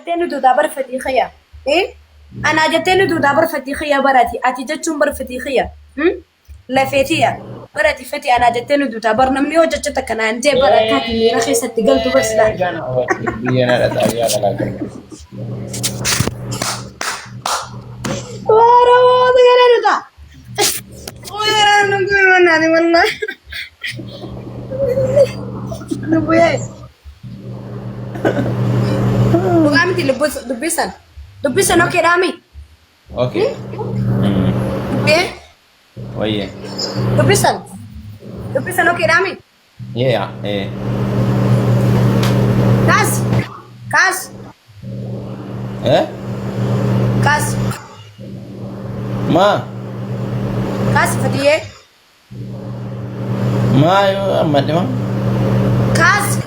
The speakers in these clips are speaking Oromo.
جتني دودا بر فتيخية إيه أنا جتني دودا بر فتيخية براتي أتجتشم بر فتيخية لا فتية براتي فتي أنا جتني دودا بر نمني وجتك أنا عندي براتي رخيصة تقلت بس لا كان هو بينا لا تاريا لا كان وارا وارا يا دودا ويا نقول أنا والله نبوي وقامتي دبسن أوكي رامي اوكي دبي ويه دبسن أوكي رامي يا ايه كاس ايه كاس ما فتيه ما ايوه اما دم كاس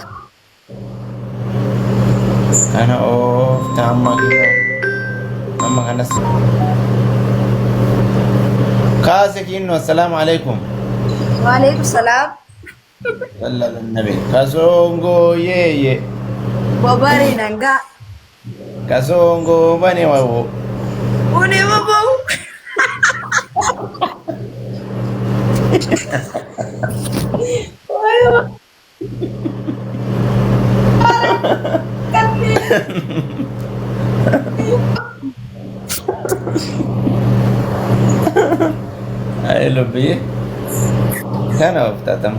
انا اوف تاما كده اما كان كاسك انه السلام عليكم وعليكم السلام صلى النبي كاسونغو يي وباري نانغا كاسونغو بني وو وني بابو ايوه اي لبي كان افتتم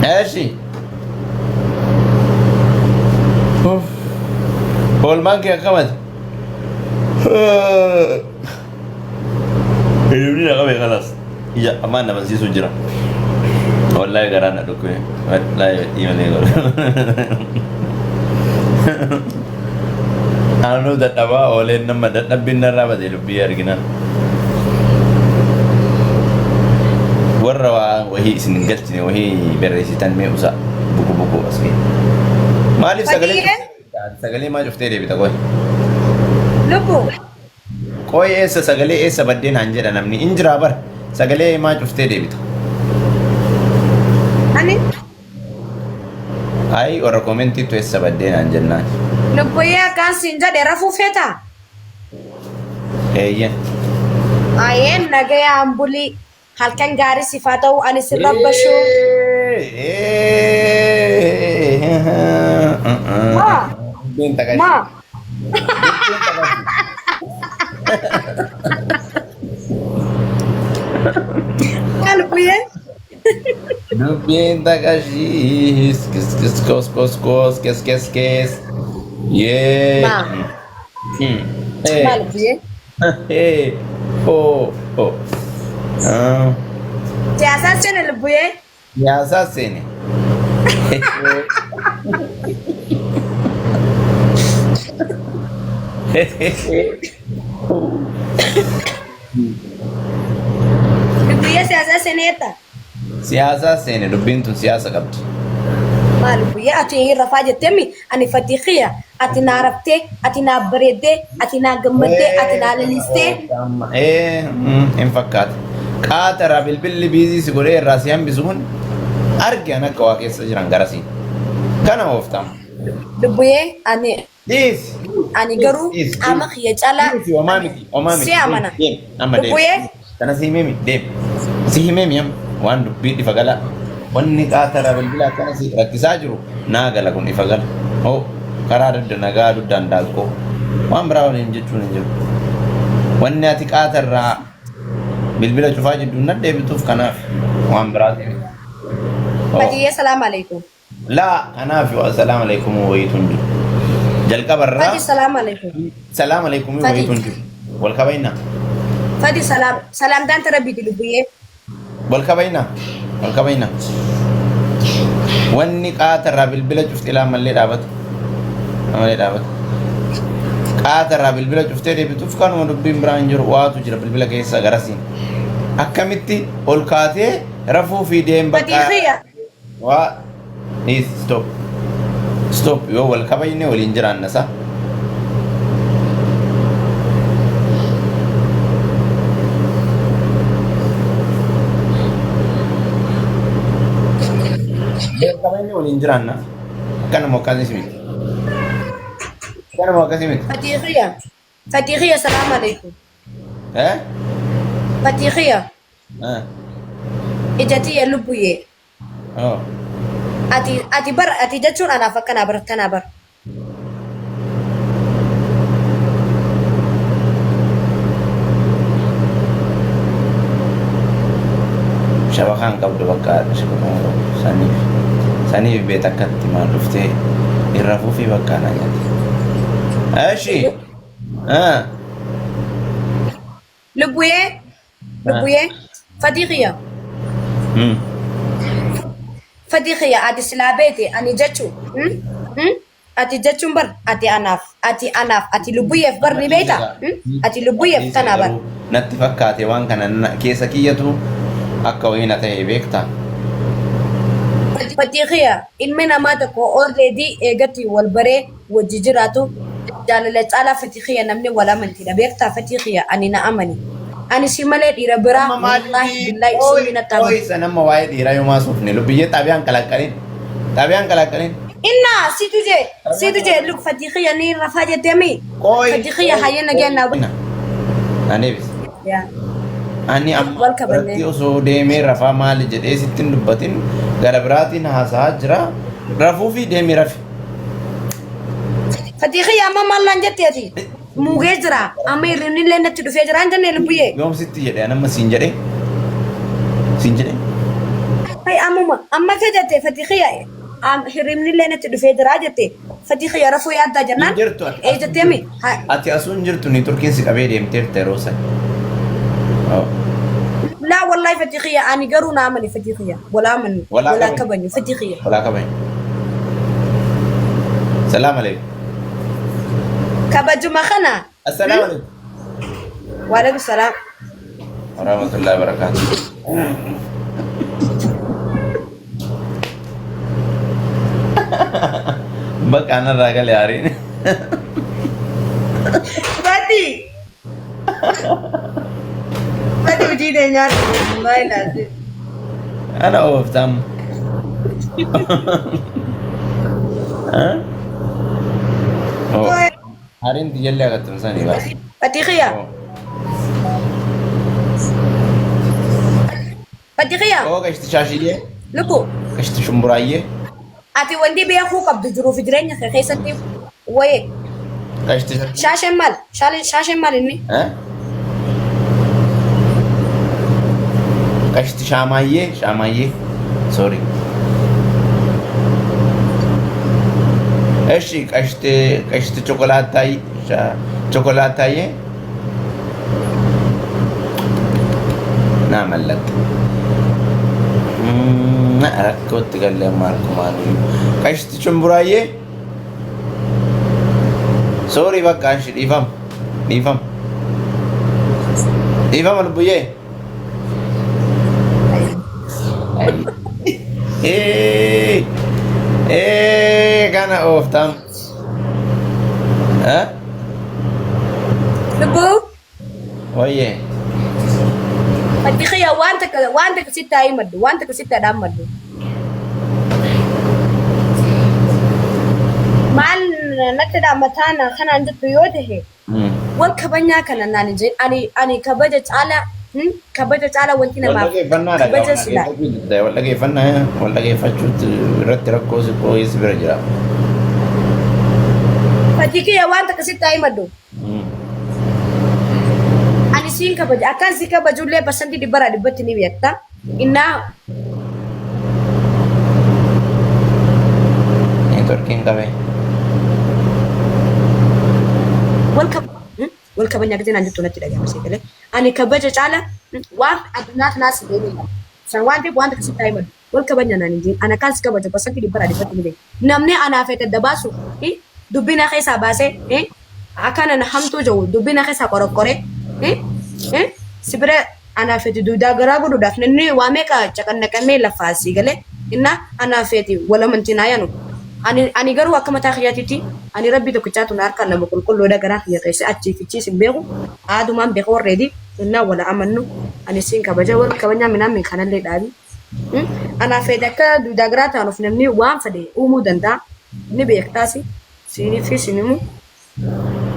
ماشي اوف هو المانكي يا كمد يبني يا غبي خلاص يا امانه بس يسجل والله قرانا دوكوي لا ايميل يقول anu dadhaba ooleen nama dadhabbiin irraa bade dubbii argina warra wahii isin hin galchine wahii barreessitan mee usa buku as ga'e maaliif sagalee maa cuftee deebita qoy lubu qoy eessa sagalee eessa baddeen han jedha namni in jiraa bar sagalee maa cuftee deebita ani ai warra koomentiitu eessa baddeen han jennaan lubu yaa kan sinja dheeraa fuufeeta eeyyen ayeen nagaya ambulii halkan gaarii sifaa ta'uu ani sirra bashuu ma kalbuye Dubbiin takashis kis kos kes yeah ma kalbuye hey oh siyaasa sene lubuye ya sasene lubuye siyaasa seneeta siyasa sene dubbiin tun siyasa qabdi lubuye ati rafaa jettemi ani fatiixiya ati naa raftee ati naa bareeddee ati naa gammaddee ati naa lalisee hin fakkaate qaatara bilbilli biizii si godhee irraa si hambisuun argan akka waa keessa jiran garasiin kana ooftam lubuye dhiis ani garuu ama kiyya calaa omaa miti si amana amma lubuye deem kana si himemi deem si himemi amma waan dubbii ifa gala wanni qaatara bilbila akkana si rakkisaa jiru naa gala kun ifa gala hoo karaa dadda nagaa duddaan daakoo waan biraa waliin jechuun hin jiru wanni ati qaatarraa bilbila cufaa jidduu na deebituuf kanaaf waan biraati fatiyye salaamu alaikum laa kanaaf assalaamu alaikum wayituun jiru jalqabarraa fati salaamu alaikum salaamu alaikum wayituun jiru wal kabaynaa fati salaam daanta rabbiiti lubuyyee wal kabaynaa wanni qaatarraa bilbila cufti ilaa mallee dhaabatu qaatarraa bilbila cuftee deebituuf kanuma dubbiin biraan jiru waatu jira bilbila keessa garasiin akkamitti ol kaatee rafuu fi deem bakka fatiixiya waa stop yoo wal kabayne waliin jiraanna sa wal kabayne ولين جرانا كان موكازي سميت كان موكازي سميت فتيخية السلام عليكم ها فتيخية ها إجتي اللبوية اه ati jechuun anaaf akkanaa barattanaa bar. shabakaan qabdu bakka shabakaan qabdu saniif beet akkatti maal dhuftee irra fuufii bakka na nyaate. Ashi Lubbuyee Fatiiqiya. Fatiiqiya ati silaa beete ani jechuun ati jechuun bar ati anaaf ati lubbuyeef bar ni beeta ati lubbuyeef tanaa bar. Natti fakkaate waan kana keessa kiyyatu akka wayina ta'e beekta. Fatiiqiya ilmi namaa tokko already eegatti wal baree wajji jiraatu jaalala caalaa Fatiiqiya namni wal amantiidha beektaa Fatiiqiya ani na amani. Ani si malee dhiira biraa wallaahi billaahi isin na ta'a. Isa nama waa'ee dhiiraa yoo maasuufne lubbiyee xaabiyaan kalaqqaniin. Inna situ je luk Fatiiqiya ni rafaa jetteemi. Fatiiqiya hayyana gennaa bu. Aneebis. Yaa. Ani amma irratti osoo deemee rafaa maali jedhee sittin dubbatin gara biraatiin haasaa jira rafuu fi deemee rafi. Fatiiqiya amma maallaan jetteeti? Mugee jira amma hirribni illee natti dhufee jira jennee lubbuyyee. Yoom sitti jedhee anamma siin jedhee. Hai amma ka jette Fatiiqiya hirribni illee natti dhufee jira jette Fatiiqiya rafuu yaaddaa jennaan. Jetteemi. Ati asuun jirtu ni turkiin si qabee deemteerta yeroo san. لا والله فتيخية أنا قرونا أمني فتيخية ولا أمني ولا كبني فتيخية السلام عليكم كبجو مخنا السلام عليكم وعليكم السلام ورحمة الله وبركاته بك أنا الراجل يا عرين بدي وجينا يا والله لازم أنا أوفتم ها؟ هارين تجلي أقدر تنساني بس فتيخية أو كشت شاشية لكو كشت شمبراية أتي وندي بيأخو قبض ظروف جريني خيسنتي وين كشت شاشة مال إني ها؟ كشت شاماية سوري ايش كشت شوكولاتاي نعم لك ركوت قال لي ماركو ماني كشت شمبراية سوري بقى انشد يفهم البويه كان اوفتم ها لبو ويه Fatiiqiya wanta kasita ay maddu wanta kasita dam maddu mal nakada matana kana njatu yote he wal kabanya kana nani je ani kabaja tsala wanti na ma kabaja sila wallage fachut ratti rakkosi ko isbira jira Fatiiqiya wanta kasita ay maddu ani siin kabaja akan si kabajullee basanti dibara dibatti ni beekta inna turkiin qabe wal kabanya gati nan juttu natti dhagahama seekale ani kabaja caala waan addunyaat naas deemee san waan ta'eef wanta kasi taa'imadu wal kabanya naan injiin ana kan si kabaja basanti dibara dibatti ni beekta namni anaaf ete dabaasu dubbina keessaa baasee akkana na hamtuu jiru dubbina keessaa qorokkoree sibira anaafeti duudaa garaa godhuudhaaf namni waa meeqa caqannaqamee lafaasii galee inna anaafeti wala mantinaa yanu ani garuu akka mataa kiyyaatitti ani rabbi tokkichaatu na harkaan nama qulqulluudha garaa kiyya keessa achii fichiis hin beeku aadumaan beeku warreedi inna wala amannu ani siin kabaja wal kabajaa minaan min kanallee dhaabi Anaa fedaka duudaa garaataan of namni waan fedhe uumuu danda'a. Ni beektaasi. Siinii fi sinimu.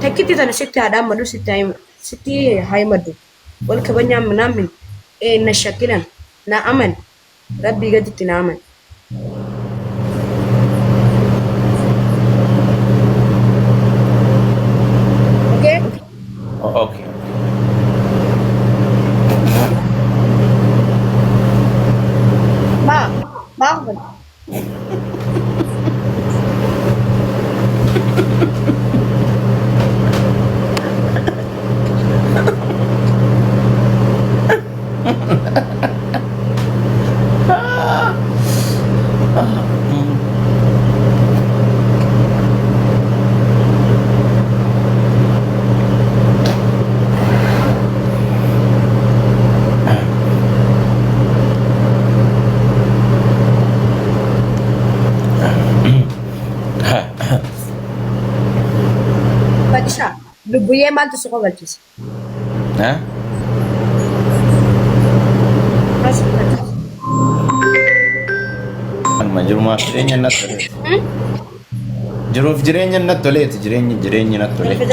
Takkitti tana sitti haadhaan maddu sitti haayimaddu. Wal kabajaan minaamin na shakkilan na aman. Rabbii gaditti na aman. Okay? Okay. Ma, ma ako ba? Badisha, lubbuyyee maaltu si qobalchise? Ha? Anuma jirumaaf jireenya natti toleeti. Jiruuf jireenya natti toleeti. Jireenya natti toleeti.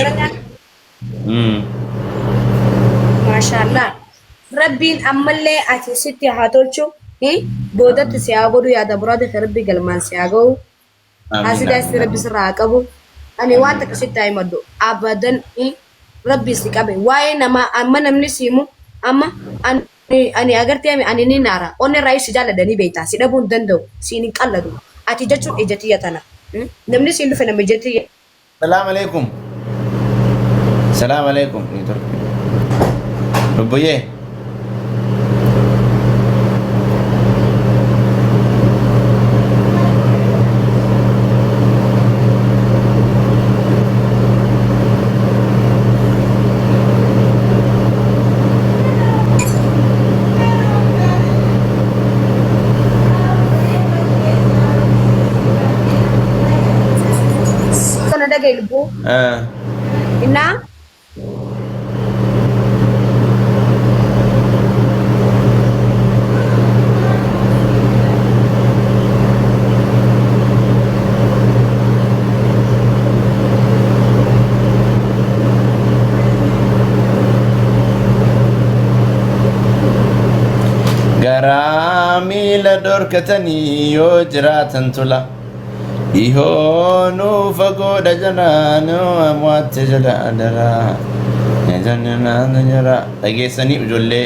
Maashaallah. Rabbiin ammallee ati sitti haa tolchu. Boodatti si haa godhu yaada biraati kan rabbi galmaan si haa ga'u. Asidaas rabbi sirraa haa qabu. Ani waan takka sitti haa himadhu. Abadan rabbi si qabe. Waa'ee namaa amma namni siimu amma ani agartee ani ni naara. Onni irraa si jaalladanii beektaa. Si dhabuu hin danda'u. Siin hin qalladu. Ati jechuun ija xiyya tana. Namni siin dhufe nama ija xiyya. Salaam alaikum. Salaam alaikum. Lubbuyyee. Kana dhagaye lubbuu. Innaa Garaa miila dhorkatanii yoo jiraatan tola. Ihoonuu fagoodha jalaanuu amwaatti jala adaraa. Dhageessanii ijoollee